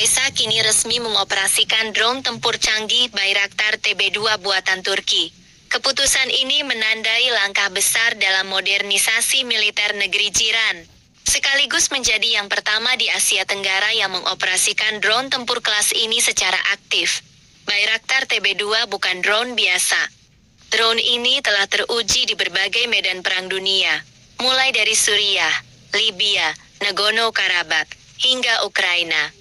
Malaysia kini resmi mengoperasikan drone tempur canggih Bayraktar TB2 buatan Turki. Keputusan ini menandai langkah besar dalam modernisasi militer negeri jiran, sekaligus menjadi yang pertama di Asia Tenggara yang mengoperasikan drone tempur kelas ini secara aktif. Bayraktar TB2 bukan drone biasa. Drone ini telah teruji di berbagai medan perang dunia, mulai dari Suriah, Libya, Nagorno-Karabakh, hingga Ukraina.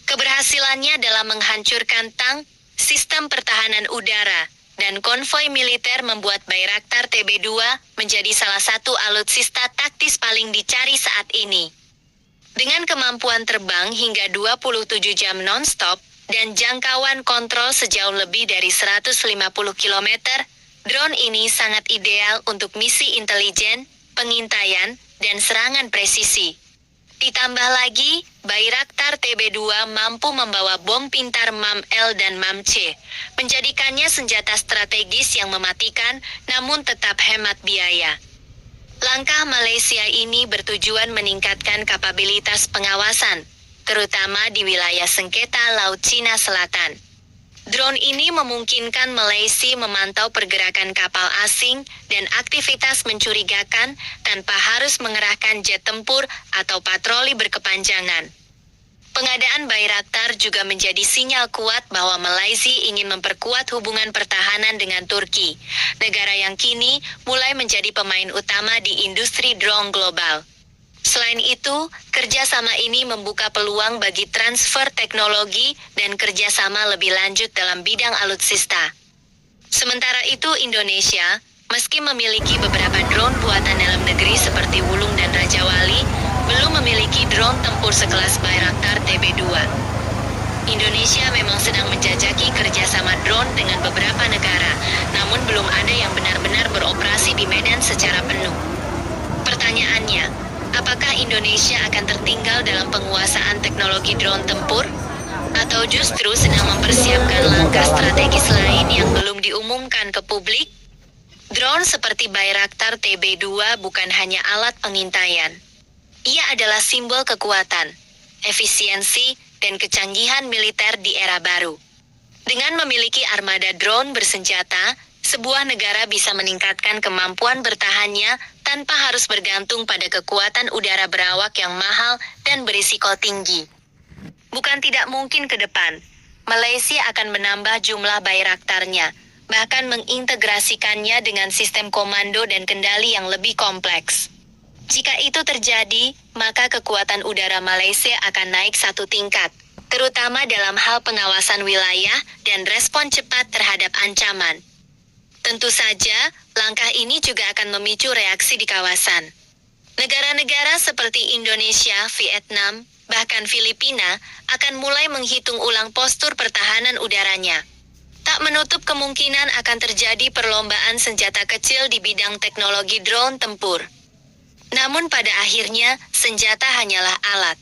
Keberhasilannya dalam menghancurkan tank, sistem pertahanan udara, dan konvoi militer membuat Bayraktar TB2 menjadi salah satu alutsista taktis paling dicari saat ini. Dengan kemampuan terbang hingga 27 jam non-stop dan jangkauan kontrol sejauh lebih dari 150 km, drone ini sangat ideal untuk misi intelijen, pengintaian, dan serangan presisi. Ditambah lagi, Bayraktar TB2 mampu membawa bom pintar MAM-L dan MAM-C, menjadikannya senjata strategis yang mematikan namun tetap hemat biaya. Langkah Malaysia ini bertujuan meningkatkan kapabilitas pengawasan, terutama di wilayah sengketa Laut Cina Selatan. Drone ini memungkinkan Malaysia memantau pergerakan kapal asing dan aktivitas mencurigakan tanpa harus mengerahkan jet tempur atau patroli berkepanjangan. Pengadaan Bayraktar juga menjadi sinyal kuat bahwa Malaysia ingin memperkuat hubungan pertahanan dengan Turki, negara yang kini mulai menjadi pemain utama di industri drone global. Selain itu, kerjasama ini membuka peluang bagi transfer teknologi dan kerjasama lebih lanjut dalam bidang alutsista. Sementara itu Indonesia, meski memiliki beberapa drone buatan dalam negeri seperti Wulung dan Raja Wali, belum memiliki drone tempur sekelas Bayraktar TB2. Indonesia memang sedang menjajaki kerjasama drone dengan beberapa negara, namun belum ada yang benar-benar beroperasi di medan secara penuh. Pertanyaannya, apakah Indonesia akan tertinggal dalam penguasaan teknologi drone tempur? Atau justru sedang mempersiapkan langkah strategis lain yang belum diumumkan ke publik? Drone seperti Bayraktar TB2 bukan hanya alat pengintaian. Ia adalah simbol kekuatan, efisiensi, dan kecanggihan militer di era baru. Dengan memiliki armada drone bersenjata, sebuah negara bisa meningkatkan kemampuan bertahannya tanpa harus bergantung pada kekuatan udara berawak yang mahal dan berisiko tinggi. Bukan tidak mungkin ke depan, Malaysia akan menambah jumlah Bayraktarnya, bahkan mengintegrasikannya dengan sistem komando dan kendali yang lebih kompleks. Jika itu terjadi, maka kekuatan udara Malaysia akan naik satu tingkat, terutama dalam hal pengawasan wilayah dan respon cepat terhadap ancaman. Tentu saja, langkah ini juga akan memicu reaksi di kawasan. Negara-negara seperti Indonesia, Vietnam, bahkan Filipina akan mulai menghitung ulang postur pertahanan udaranya. Tak menutup kemungkinan akan terjadi perlombaan senjata kecil di bidang teknologi drone tempur. Namun pada akhirnya, senjata hanyalah alat.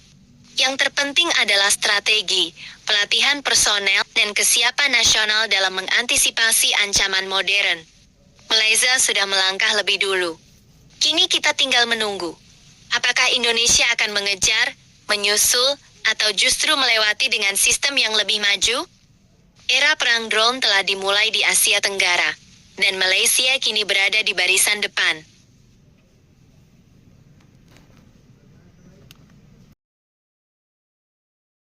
Yang terpenting adalah strategi, pelatihan personel, dan kesiapan nasional dalam mengantisipasi ancaman modern. Malaysia sudah melangkah lebih dulu. Kini kita tinggal menunggu. Apakah Indonesia akan mengejar, menyusul, atau justru melewati dengan sistem yang lebih maju? Era perang drone telah dimulai di Asia Tenggara, dan Malaysia kini berada di barisan depan.